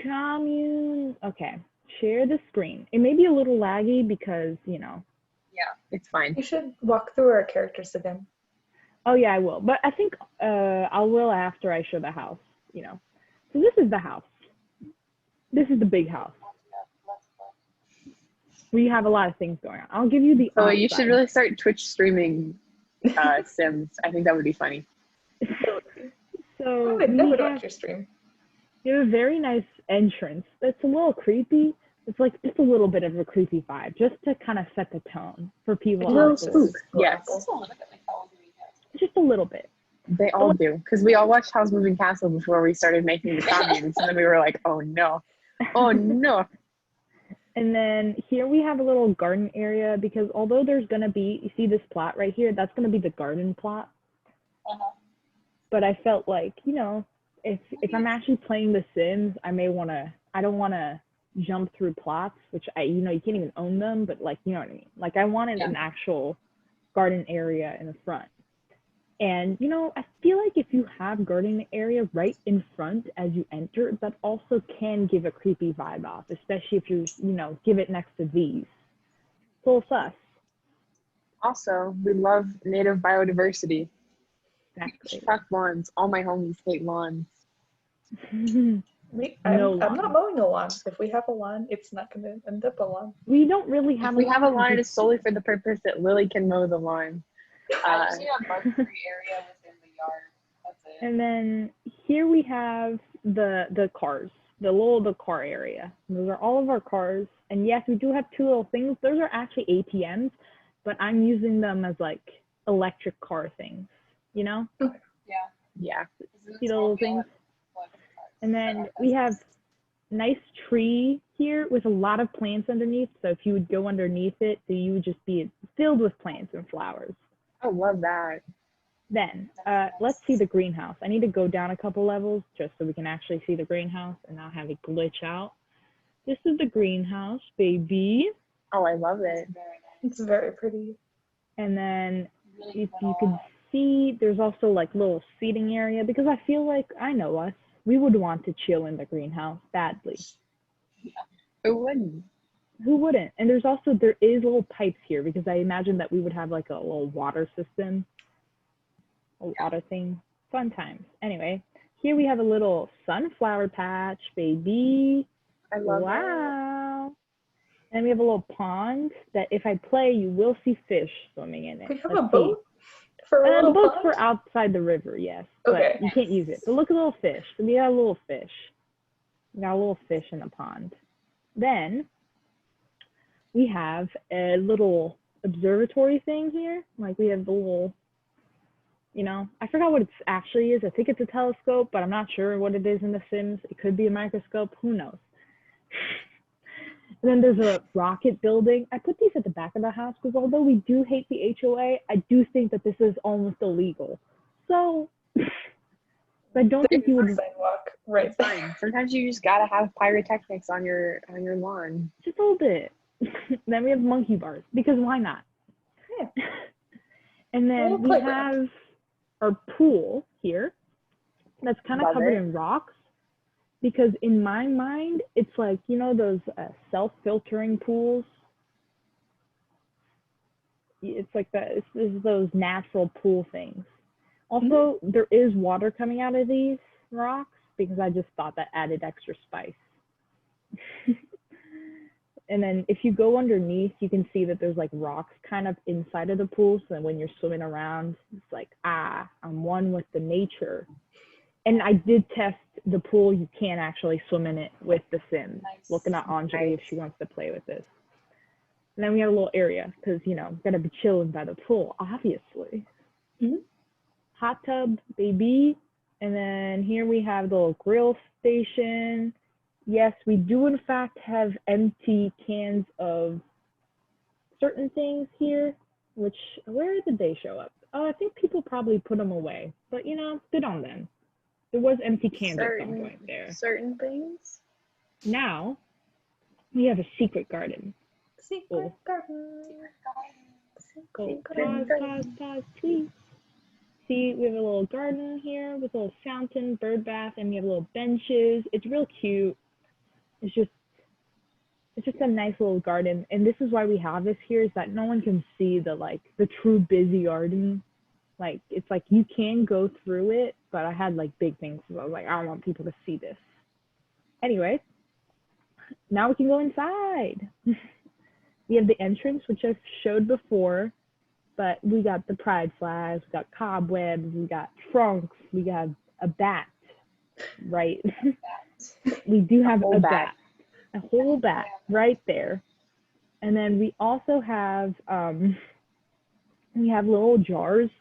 Commune. Okay, share the screen. It may be a little laggy because, you know. Yeah, it's fine. You should walk through our characters again. Oh yeah, I will. But I think I will after I show the house, you know. So this is the house. This is the big house. We have a lot of things going on. I'll give you the So outside. you should really start Twitch streaming Sims. I think that would be funny. So I would we watch your stream. You have a very nice entrance. It's a little creepy. It's like just a little bit of a creepy vibe, just to kind of set the tone for people. A little spook, yes. Just a little bit. They all do, because we all watched Howl's Moving Castle before we started making the communes, and then we were like, oh no, oh no. And then here we have a little garden area, because although there's going to be, you see this plot right here, that's going to be the garden plot. But I felt like, you know, if I'm actually playing The Sims, I don't want to jump through plots, which you can't even own them, but like, you know what I mean? Like I wanted an actual garden area in the front. And, you know, I feel like if you have garden area right in front as you enter, that also can give a creepy vibe off, especially if you give it next to these. It's a little sus. Also, we love native biodiversity. Exactly. Fuck lawns. All my homies hate lawns. I'm not mowing a lawn. If we have a lawn, it's not going to end up a lawn. We don't really have a lawn. If we have a lawn, it is solely for the purpose that Lily can mow the lawn. I just need a bug-free area within the yard. That's it. And then here we have the cars, the car area. Those are all of our cars. And yes, we do have two little things. Those are actually ATMs, but I'm using them as like electric car things, you know? Yeah. See the little things? And then we have nice tree here with a lot of plants underneath. So if you would go underneath it, so you would just be filled with plants and flowers. I love that. Then let's see the greenhouse. I need to go down a couple levels just so we can actually see the greenhouse and not have it glitch out. This is the greenhouse, baby. Oh, I love it. It's very pretty. And then if you could see, there's also like little seating area, because I feel like, I know us, we would want to chill in the greenhouse badly. Who wouldn't? Who wouldn't? And there is little pipes here, because I imagine that we would have like a little water system, a water thing. Fun times. Anyway, here we have a little sunflower patch, baby. I love it. Wow. And we have a little pond that if I play, you will see fish swimming in it. We have a boat for a little boats pond? for outside the river, yes. Okay. But you can't use it. But look at the little fish. So we got a little fish. We got a little fish in the pond. Then we have a little observatory thing here. Like we have the little, I forgot what it actually is. I think it's a telescope, but I'm not sure what it is in The Sims. It could be a microscope. Who knows? And then there's a rocket building. I put these at the back of the house because although we do hate the HOA, I do think that this is almost illegal. So I don't think you would. Sidewalk, right? Fine. Sometimes you just gotta have pyrotechnics on your lawn. Just a little bit. Then we have monkey bars because why not? Yeah. And then we have our pool here that's kind of covered in rocks, because in my mind it's like, those self-filtering pools. It's like this is those natural pool things. Also, there is water coming out of these rocks because I just thought that added extra spice. And then if you go underneath, you can see that there's like rocks kind of inside of the pool. So when you're swimming around, it's like, I'm one with the nature. And I did test the pool. You can actually swim in it with The Sims. Nice. Looking at Anjali if she wants to play with this. And then we have a little area because, gotta be chilling by the pool, obviously. Hot tub, baby. And then here we have the little grill station. Yes, we do in fact have empty cans of certain things here, where did they show up? I think people probably put them away, but good on them. There was empty cans at some point there. Certain things. Now, we have a secret garden. Secret garden. Pause, please. See, we have a little garden here with a little fountain, bird bath, and we have little benches. It's real cute. it's just a nice little garden. And this is why we have this here, is that no one can see the true busy garden. Like, it's like you can go through it, but I had like big things, so I was like, I don't want people to see this. Anyway, now we can go inside. We have the entrance, which I've showed before, but we got the pride flags, we got cobwebs, we got trunks, we got a bat, right? We do have a bat, a whole bat right there. And then we also have little jars,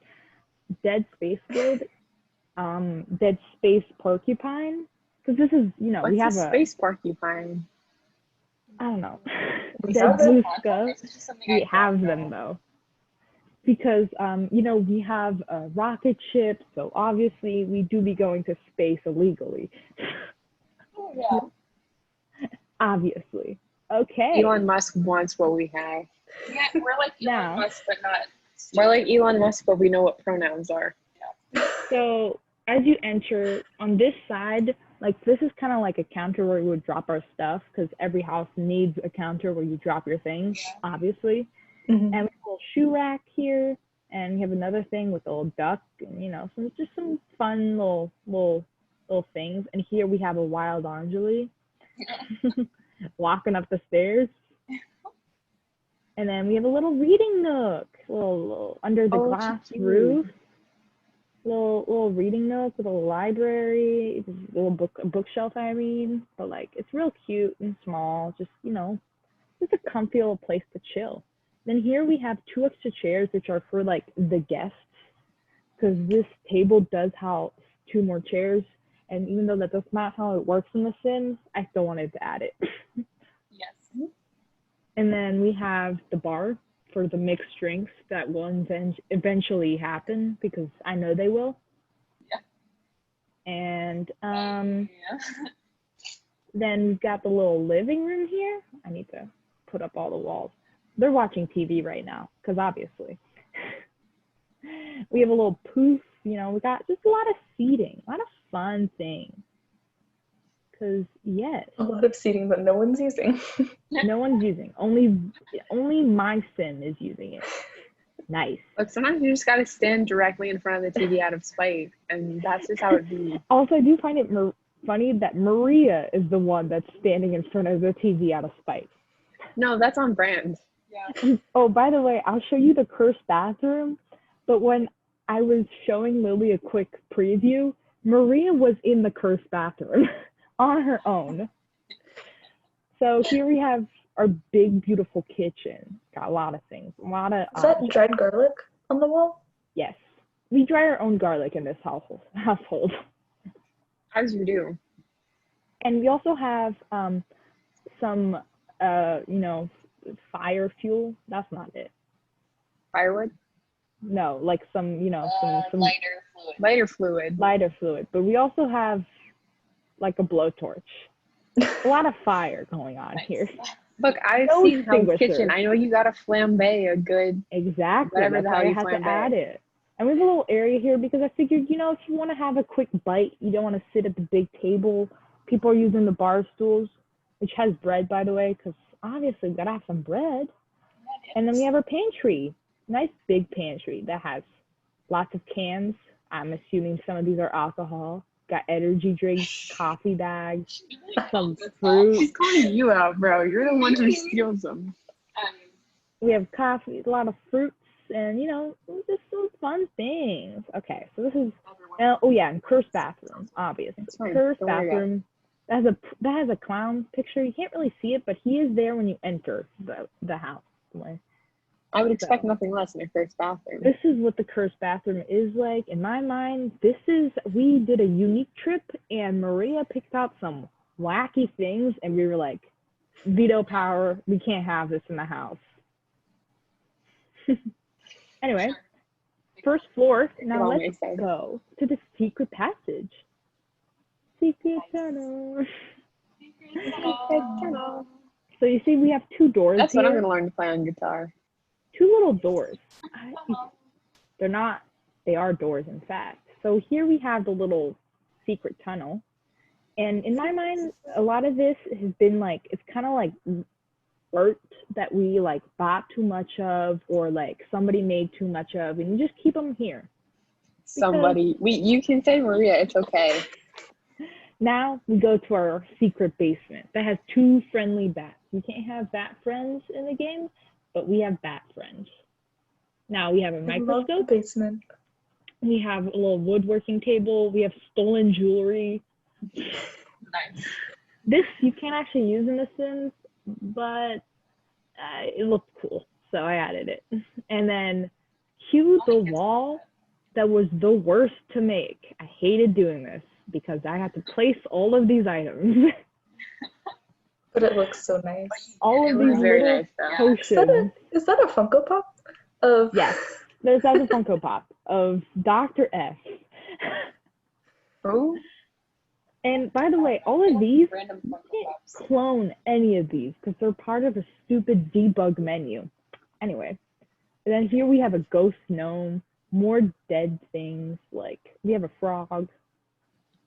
dead space squid, dead space porcupine, because this is, What's we have a space porcupine? I don't know. We Dead have blue them. skull. We have them though, because we have rocket ships, so obviously we do be going to space illegally. Oh, yeah. Obviously. Okay. Elon Musk wants what we have. Yeah, we're like Now- Elon Musk, but not. We're like Elon Musk, but we know what pronouns are. So as you enter on this side, like this is kind of like a counter where we would drop our stuff, because every house needs a counter where you drop your things, Yeah. obviously. Mhm. And we have a little shoe rack here, and we have another thing with a little duck, and some fun little things. And here we have a wild Anjali walking up the stairs. And then we have a little reading nook, little under the glass cute. roof. Little reading nook with a library, a bookshelf, I mean. But like, it's real cute and small, just just a comfy little place to chill. Then here we have 2 extra chairs, which are for like the guests, because this table does house 2 more chairs. And even though that's not how it works in The Sims, I still wanted to add it. Yes. And then we have the bar for the mixed drinks that will eventually happen, because I know they will. Yeah. And Yeah. then we've got the little living room here. I need to put up all the walls. They're watching TV right now, because obviously. We have a little poof, we got just a lot of seating, a lot of fun things. Because yes, A lot of seating that no one's using. no one's using. Only my sim is using it. Nice. But sometimes you just gotta stand directly in front of the TV out of spite, and that's just how it be. Also, I do find it funny that Maria is the one that's standing in front of the TV out of spite. No, that's on brand. Yeah. Oh, by the way, I'll show you the cursed bathroom. But when I was showing Lily a quick preview, Maria was in the cursed bathroom on her own. So here we have our big, beautiful kitchen. Got a lot of things. A lot of. Is that dried garlic on the wall? Yes. We dry our own garlic in this household. As you do. And we also have some, fire fuel. That's not it. Firewood? No, like some some Lighter fluid. Lighter fluid. lighter fluid. But we also have like a blowtorch. A lot of fire going on Nice. here. Look, I've No seen Hell's extinguisher. Kitchen. I know you gotta flambe a good. Exactly. Whatever That's the why hell I you had to flambe. add it. And we have a little area here because I figured, if you want to have a quick bite, you don't want to sit at the big table. People are using the bar stools, which has bread, by the way, because obviously we gotta have some bread. And then we have our pantry. Nice big pantry that has lots of cans. I'm assuming some of these are alcohol. Got energy drinks, coffee bags, some fruit. She's calling you out, bro. You're the one who steals them. We have coffee, a lot of fruits, and just some fun things. Okay, so this is and cursed bathroom, obviously. That's fine. Cursed Don't worry about bathroom. That has a clown picture. You can't really see it, but he is there when you enter the house. I would expect nothing less in a first bathroom. This is what the cursed bathroom is like. In my mind, we did a unique trip, and Maria picked out some wacky things, and we were like, veto power, we can't have this in the house. Anyway, first floor. Now all let's makes sense. go to the secret passage. Secret tunnel. So you see, we have 2 doors That's here. what I'm gonna learn to play on guitar. 2 little doors. They are doors, in fact. So here we have the little secret tunnel. And in my mind, a lot of this has been like, it's kind of like art that we like bought too much of, or like somebody made too much of, and you just keep them here. Somebody, you can say Maria, it's okay. Now we go to our secret basement that has 2 friendly bats. We can't have bat friends in the game, but we have bat friends. Now we have a I love the microscope. basement. We have a little woodworking table. We have stolen jewelry. Nice. This you can't actually use in The Sims, but it looked cool, so I added it. And then cue the wall that was the worst to make. I hated doing this because I had to place all of these items. But it looks so nice. All It of was these very little nice, though. potions. Is that a Funko Pop? Of Yes, that's a Funko Pop of Dr. F. Oh, And by the way, all of these, Random you Funko can't Pops. clone any of these because they're part of a stupid debug menu. Anyway, and then here we have a ghost gnome, more dead things, like we have a frog.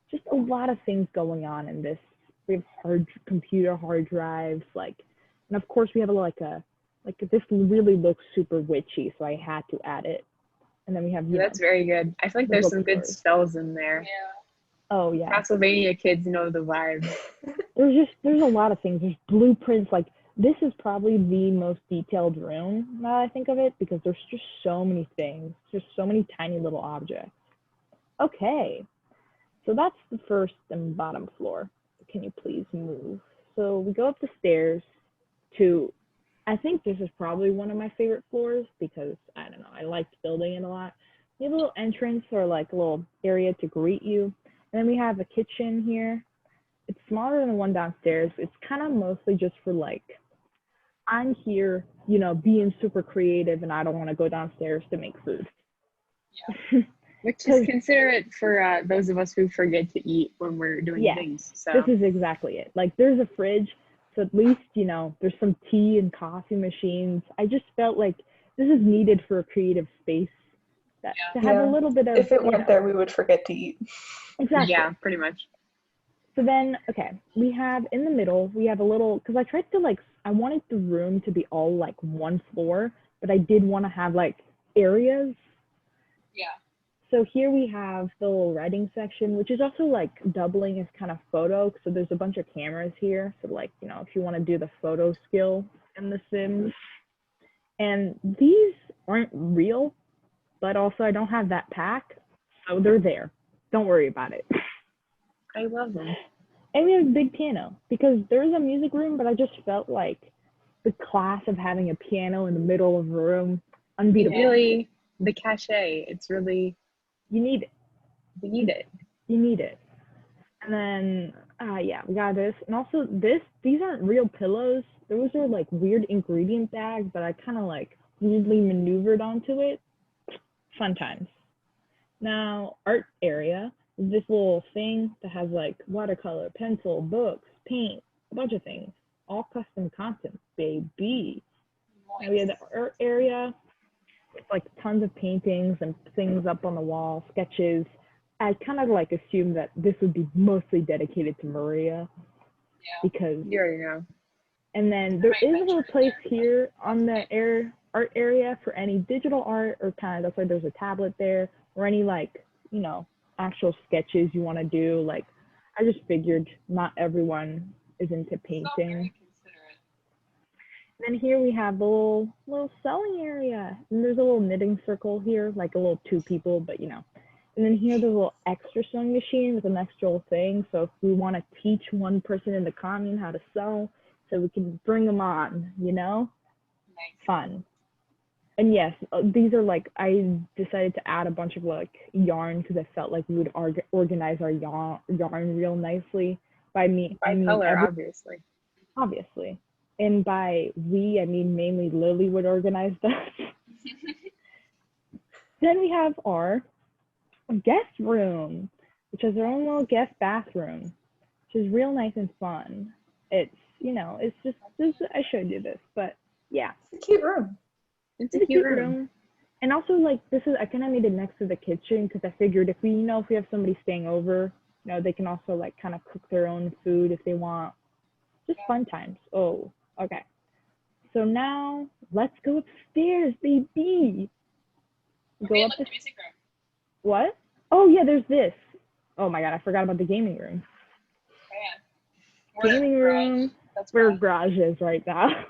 Just a lot of things going on in this. We have computer hard drives, like, and of course we have this really looks super witchy, so I had to add it. And then we have, that's very good. I feel like the there's some good bookstores. spells in there. Yeah. oh yeah, Castlevania kids know the vibe. there's a lot of things. There's blueprints. Like this is probably the most detailed room now that I think of it, because there's just so many things. There's so many tiny little objects. Okay, so that's the first and bottom floor. Can you please move? So we go up the stairs to, I think this is probably one of my favorite floors because I don't know, I liked building it a lot. We have a little entrance, or like a little area to greet you. And then we have a kitchen here. It's smaller than the one downstairs. It's kind of mostly just for like, I'm here, being super creative and I don't want to go downstairs to make food. Which is considerate for those of us who forget to eat when we're doing Yeah, things. So This is exactly it. Like there's a fridge, so at least, there's some tea and coffee machines. I just felt like this is needed for a creative space to have a little bit of, if it weren't there, we would forget to eat. Exactly. yeah, pretty much. So then, okay, we have in the middle, we have a little, because I tried to I wanted the room to be all like one floor, but I did want to have like areas. Yeah. So here we have the little writing section, which is also like doubling as kind of photo. So there's a bunch of cameras here. So like, if you want to do the photo skill in The Sims. And these aren't real, but also I don't have that pack. So they're there. Don't worry about it. I love them. And we have a big piano because there's a music room, but I just felt like the class of having a piano in the middle of a room, unbeatable. Really, the cachet, it's really, You need it. you need it. You need it. And then, yeah, we got this. And also these aren't real pillows. Those are like weird ingredient bags that I kind of like weirdly maneuvered onto it. Fun times. Now, art area is this little thing that has like watercolor, pencil, books, paint, a bunch of things. All custom content, baby. Now we have the art area with like tons of paintings and things up on the wall, sketches. I kind of like assumed that this would be mostly dedicated to Maria because, You already know. and then there is a little place here on the art area for any digital art, or kind of, that's why there's a tablet there, or any like, actual sketches you want to do. Like, I just figured not everyone is into painting. Then here we have the little sewing area, and there's a little knitting circle here, like a little 2 people, but And then here there's a little extra sewing machine with an extra little thing. So if we want to teach one person in the commune how to sew, so we can bring them on, Nice. Fun. And yes, these are like, I decided to add a bunch of like yarn because I felt like we would organize our yarn real nicely. By me, I mean color, obviously. Obviously. And by we, I mean mainly Lily would organize that. Then we have our guest room, which is our own little guest bathroom, which is real nice and fun. It's, it's just, I showed you this, but yeah. It's a cute room. It's a cute room. And also, like, I kind of made it next to the kitchen because I figured if we have somebody staying over, You know, they can also like kind of cook their own food if they want. Just fun times. Oh, okay. So now let's go upstairs, baby. Go Okay, up look, the the music room. what? Oh yeah, there's this. Oh my god, I forgot about the gaming room. Oh, yeah. Gaming room. That's Where garage. garage is right now.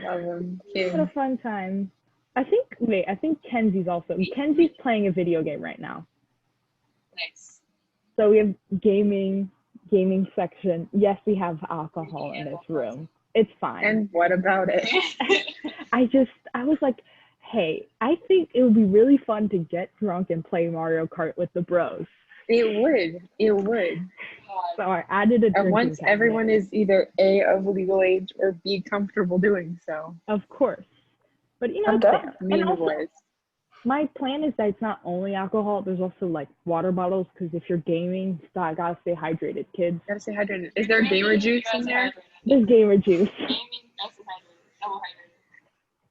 Love them. What a fun time. I think Kenzie's also. Kenzie's playing a video game right now. Nice. So we have gaming section. Yes, we have alcohol in this room. It's fine. And what about it? I was like, hey, I think it would be really fun to get drunk and play Mario Kart with the bros. It would. So I added a drinking And once cabinet. everyone is either A, of legal age, or B, comfortable doing so. Of course. But you know, I'm it's done. there. Me And also, boys. my plan is that it's not only alcohol, there's also like water bottles, because if you're gaming, I gotta stay hydrated, kids. Gotta stay hydrated. Is there gamer juice in there? There's gamer juice. Gaming, that's hydrated. Double hydrated.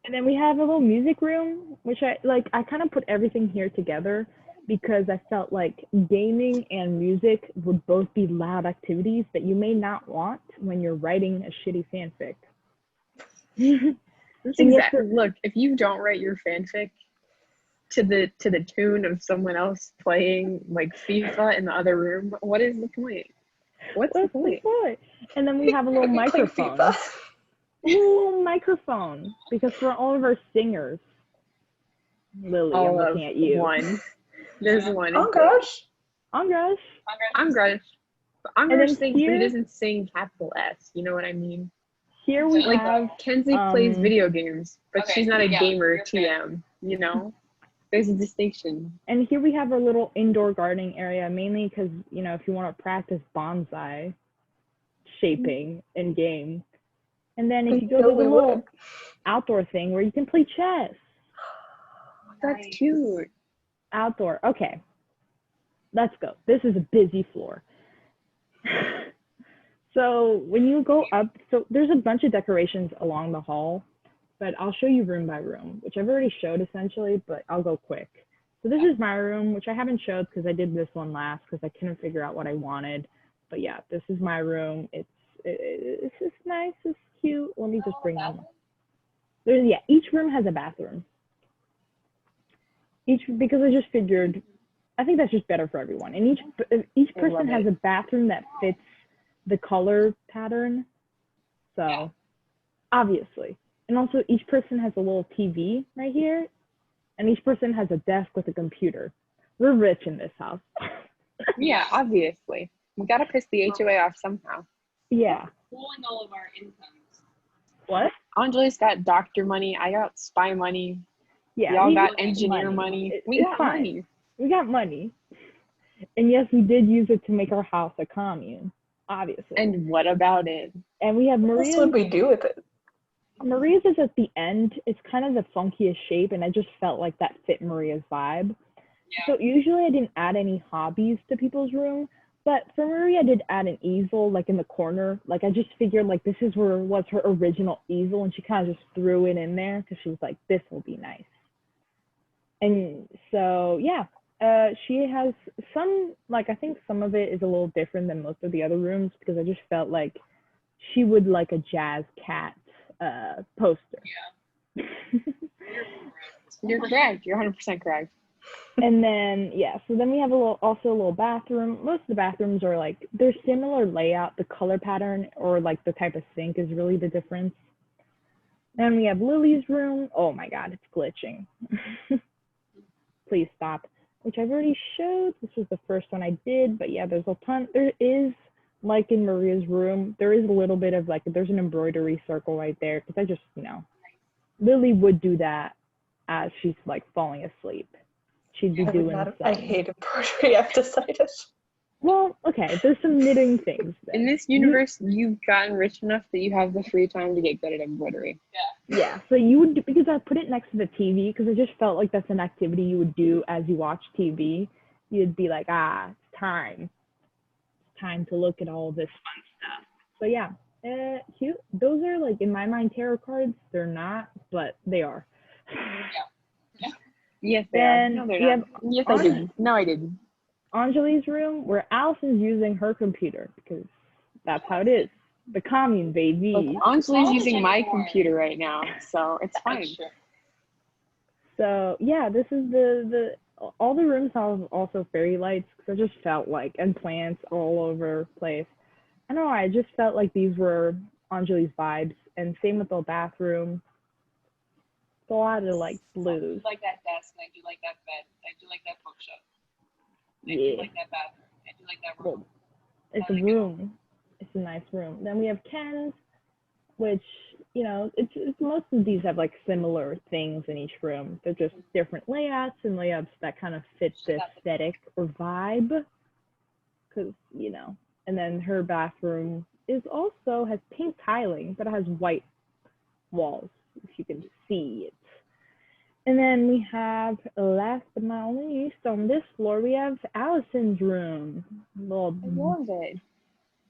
And then we have a little music room, which I kind of put everything here together because I felt like gaming and music would both be loud activities that you may not want when you're writing a shitty fanfic. That's And yet exactly. Look, if you don't write your fanfic to the tune of someone else playing like FIFA in the other room, what is the point? What's the point? And then we have a little Play microphone. FIFA. A little microphone because for all of our singers, Lily, I'm looking at you. One. There's one. Oh gosh. Angrash. I'm Grush. I'm And Grush then sings, but here- he doesn't sing capital S. You know what I mean? Here we Like have Kenzie plays video games, but Okay, she's not a yeah, gamer. you're fair. TM. You know, there's a distinction. And here we have our little indoor gardening area, mainly because, you know, if you want to practice bonsai shaping in game. And then if you go to the little outdoor thing where you can play chess. That's Nice. cute. Outdoor. Okay. Let's go. This is a busy floor. So when you go up, so there's a bunch of decorations along the hall, but I'll show you room by room, which I've already showed essentially, but I'll go quick. So this is my room, which I haven't showed because I did this one last because I couldn't figure out what I wanted. But yeah, this is my room. It's just nice. It's cute. Let me just bring on. Each room has a bathroom. Because I just figured, I think that's just better for everyone. And each person has a bathroom that fits the color pattern. So obviously. And also each person has a little TV right here. And each person has a desk with a computer. We're rich in this house. Yeah, obviously. We gotta piss the HOA off somehow. Yeah. Pulling all of our incomes. What? Anjali's got doctor money. I got spy money. Yeah. Y'all we got engineer money. We it's got fine. money. We got money. And yes, we did use it to make our house a commune, obviously. And what about it? And we have What else Maria's. would we do with it? Maria's is at the end. It's kind of the funkiest shape, and I just felt like that fit Maria's vibe. Yeah. So usually I didn't add any hobbies to people's room, but for Maria, I did add an easel like in the corner. Like I just figured like this is where was her original easel, and she kind of just threw it in there because she was like, this will be nice. And so yeah, she has some, like I think some of it is a little different than most of the other rooms because I just felt like she would like a jazz cat poster. Yeah. You're correct. You're 100% correct. And then so then we have also a little bathroom. Most of the bathrooms are like they're similar layout. The color pattern or like the type of sink is really the difference. Then we have Lily's room. Oh my god, it's glitching. Please stop. Which I've already showed. This was the first one I did, but yeah, there's a ton. There is, like in Maria's room, there is a little bit of like, there's an embroidery circle right there because I just, Lily would do that as she's like falling asleep. She'd be doing I hate embroidery, I've decided. Well, okay, there's some knitting things. In this universe, you've gotten rich enough that you have the free time to get good at embroidery. Yeah, so you would do, because I put it next to the TV because I just felt like that's an activity you would do as you watch TV. You'd be like, it's time. It's time to look at all this fun stuff. So yeah, cute. Those are like, in my mind, tarot cards. They're not, but they are. Yes, they Then are. No, they're we not. have Yes, I did. No, I didn't. Anjali's room where Allison's using her computer because that's how it is. The commune, baby. Look, Anjali's using my computer right now, so it's fine. So yeah, this is all the rooms have also fairy lights because I just felt like, and plants all over the place. I don't know, I just felt like these were Anjali's vibes, and same with the bathroom. It's a lot of like blues. I do like that desk, and I do like that bed. I do like that bookshelf. I Yeah. do like that bathroom. I do like that room. Well, it's a room. It's a nice room. Then we have Ken's, which, you know, it's most of these have like similar things in each room. They're just different layouts and layouts that kind of fit the aesthetic or vibe. Because, you know, and then her bathroom is also has pink tiling, but it has white walls, if you can see it. And then we have, last but not least, on this floor, we have Allison's room. I love it.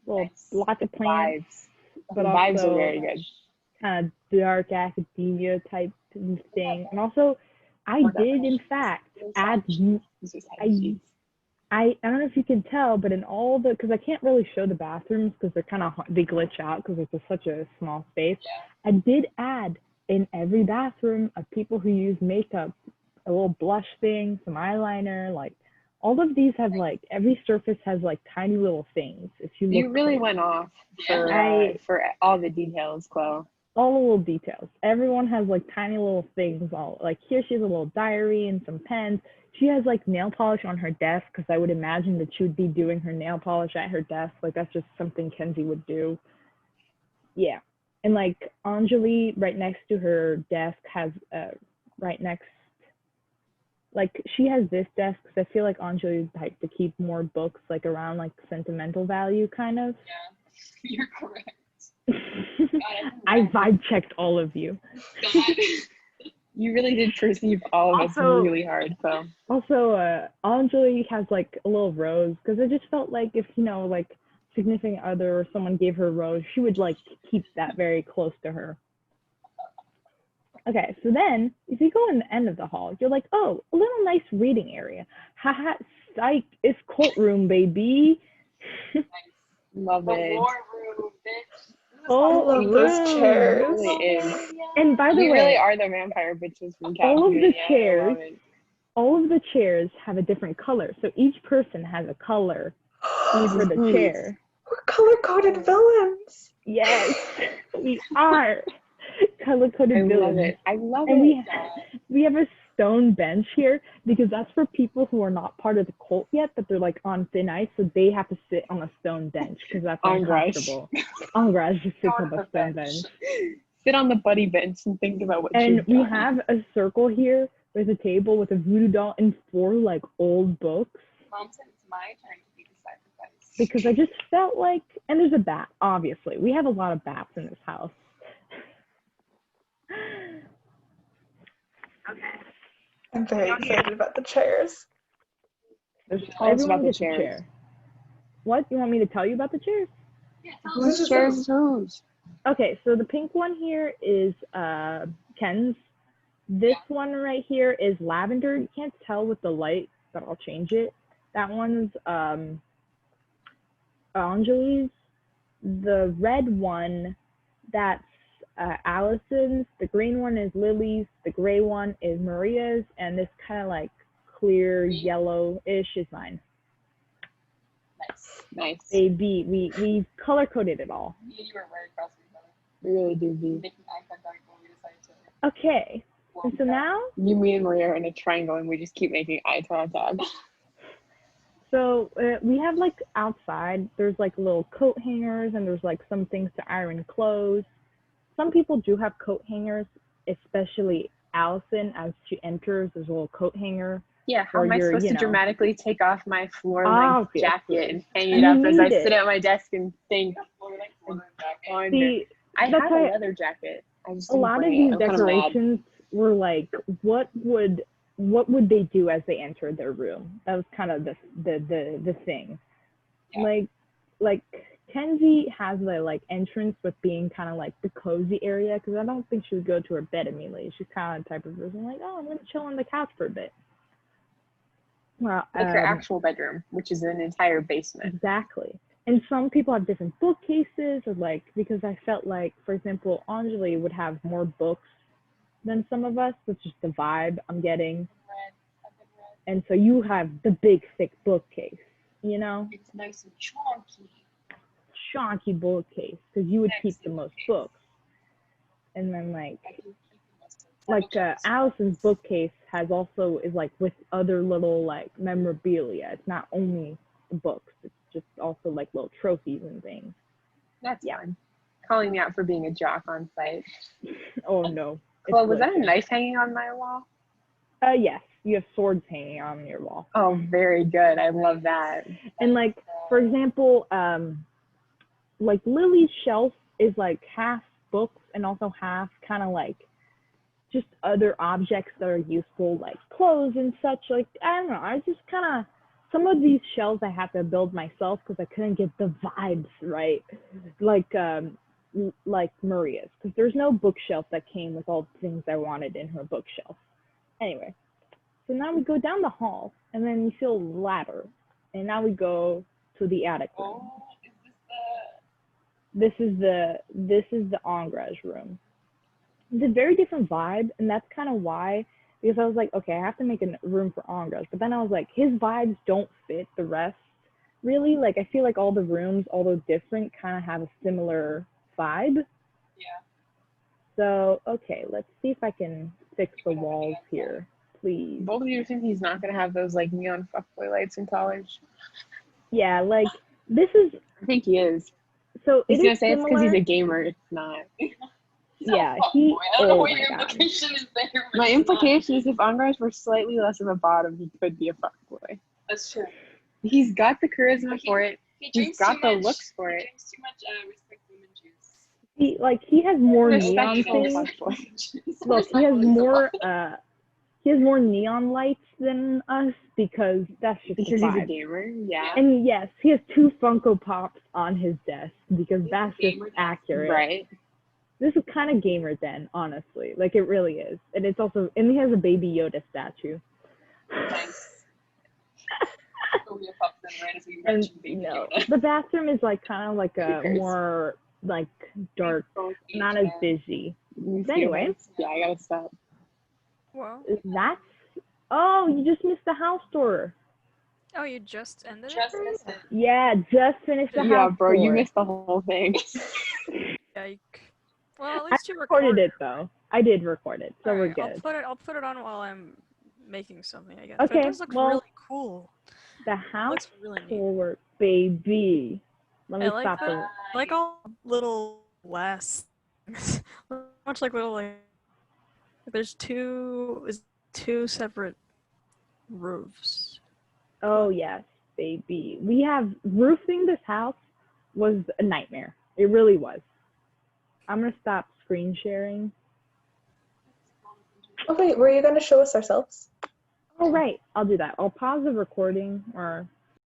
Lots of plants, but The vibes also are very good. kind of dark academia type thing. And also, I did, in fact, add, I don't know if you can tell, but in all the, because I can't really show the bathrooms because they're kind of, they glitch out because it's just such a small space. I did add in every bathroom of people who use makeup, a little blush thing, some eyeliner, like all of these have like, every surface has like tiny little things. If you look, You really went off for all the details, Chloe. all the little details. Everyone has like tiny little things. All like here, she has a little diary and some pens. She has like nail polish on her desk because I would imagine that she would be doing her nail polish at her desk. Like that's just something Kenzie would do. Yeah. And like Anjali right next to her desk has right next, like she has this desk because I feel like Anjali would like to keep more books like around like sentimental value kind of. Yeah, you're correct. I vibe checked all of you. You really did perceive all of us really hard, so. Also, Anjali has like a little rose because I just felt like if, you know, like significant other or someone gave her a rose, she would like keep that very close to her. Okay, so then if you go in the end of the hall, you're like, oh, a little nice reading area. Haha, psych, it's courtroom, baby. Love The it. war room, bitch. Oh, I love those chairs. It really is. And by the We way, really are the vampire bitches from all of Commune. the Yeah, I chairs, love it. all of the chairs have a different color. So each person has a color for the chair. We're color-coded villains. Yes, we are color-coded I love villains. it. I love And it. we have a stone bench here because that's for people who are not part of the cult yet, but they're like on thin ice, so they have to sit on a stone bench because that's uncomfortable. Angraj just sits on the stone bench. Sit on the buddy bench and think about what And you've we done. have a circle here with a table with a voodoo doll and 4 like old books Mom said it's my turn to be the sacrifice. because I just felt like, and there's a bat, obviously. We have a lot of bats in this house. Okay. I'm very excited about the chairs. Tell us about the gets a chairs. chair. What? You want me to tell you about the chairs? Yeah, Whose chairs is whose? Okay, so the pink one here is Ken's. This one right here is lavender. You can't tell with the light, but I'll change it. That one's Anjali's. The red one, that's Allison's. The green one is Lily's. The gray one is Maria's. And this kind of like clear yellow-ish is mine. Nice. Baby, we color-coded it all. Me and you were right across from each other. We really do be. Making eye contact when we decided to. Okay, and so now, You, me, and Maria are in a triangle and we just keep making eye contact. so we have like outside, there's like little coat hangers and there's like some things to iron clothes. Some people do have coat hangers, especially Allison. As she enters, there's a little coat hanger. Yeah, how Or am I you're, supposed you to know, dramatically take off my floor-length obviously. jacket and hang You it up as I need it. sit at my desk and think? Ponder. See, I that's have why a leather jacket. I just a didn't lot of bring these it. I'm kinda mad. decorations were like, what would they do as they entered their room? That was kind of the thing. Yeah. Like Kenzie has the like entrance with being kind of like the cozy area because I don't think she would go to her bed immediately. She's kind of the type of person like, oh, I'm gonna chill on the couch for a bit. Well, Like her actual bedroom, which is an entire basement. exactly. And some people have different bookcases, or like, because I felt like, for example, Anjali would have more books than some of us. That's just the vibe I'm getting. Red. I've been red. And so you have the big, thick bookcase, you know? It's nice and chunky. Chonky bookcase, because you would keep Sexy the most bookcase. books. And then, like, I do keep the most books. Allison's bookcase is like with other little like memorabilia. It's not only the books, it's just also like little trophies and things. That's Yeah. fun. Calling me out for being a jock on site. Oh no. Chloe, was that a legit. knife hanging on my wall? Yes, you have swords hanging on your wall. Oh, very good. I love that. And like, for example, like Lily's shelf is like half books and also half kind of like just other objects that are useful, like clothes and such. Like, I don't know, I just kind of, some of these shelves I had to build myself because I couldn't get the vibes right, like Maria's, because there's no bookshelf that came with all the things I wanted in her bookshelf. Anyway, so now we go down the hall, and then we see a ladder, and now we go to the attic room. Oh, is This is the Angraj room. It's a very different vibe, and that's kind of why, because I was like, okay, I have to make a room for Angraj, but then I was like, his vibes don't fit the rest, really. Like, I feel like all the rooms, although different, kind of have a similar vibe. Yeah. So, okay, let's see if I can fix the walls here, please. Both of you think he's not going to have those like neon fuckboy lights in college? Yeah, like, this is, I think he is. so He's it going is to say it's because similar. he's a gamer. It's not. Yeah, Oh, he, boy. I don't know oh what my your God. implication is there. but My it's implication is if Angraj were slightly less of a bottom, he could be a fuckboy. not. That's true. He's got the charisma for it. He He's drinks got too the much, looks for he it. drinks too much respect women juice. He has more neon Respectful things. fuckboy. Look, he has more neon lights than us because that's just Because the he's a vibe. gamer, yeah. And yes, he has 2 Funko Pops on his desk because He's a that's just gamer den. accurate. Right. This is kind of gamer den, honestly. Like, it really is. And it's also, and he has a Baby Yoda statue. Nice. Julia pops in right as we And mentioned Baby Yoda. the bathroom is like kind of like a Creepers. more like dark, Both not age as and- busy. You see Anyway. this? Yeah, I gotta stop. Well, That's, oh, you just missed the house tour. oh, you just ended it? Just missed it. Yeah, just finished the Yeah, house bro, you tour. missed the whole thing. Yike. Well, at I least you recorded it though. I did record it, so we're Alright, good. I'll put it on while I'm making something, I guess. But Okay, it does look well, really cool. The It house looks really neat. tour, baby. Let me I like stop the, the. like all little glass things. Much like little like there's two separate roofs. Oh yes, baby. We have roofing this house was a nightmare. It really was. I'm gonna stop screen sharing. Okay, were you going to show us ourselves? Oh right, I'll do that. I'll pause the recording or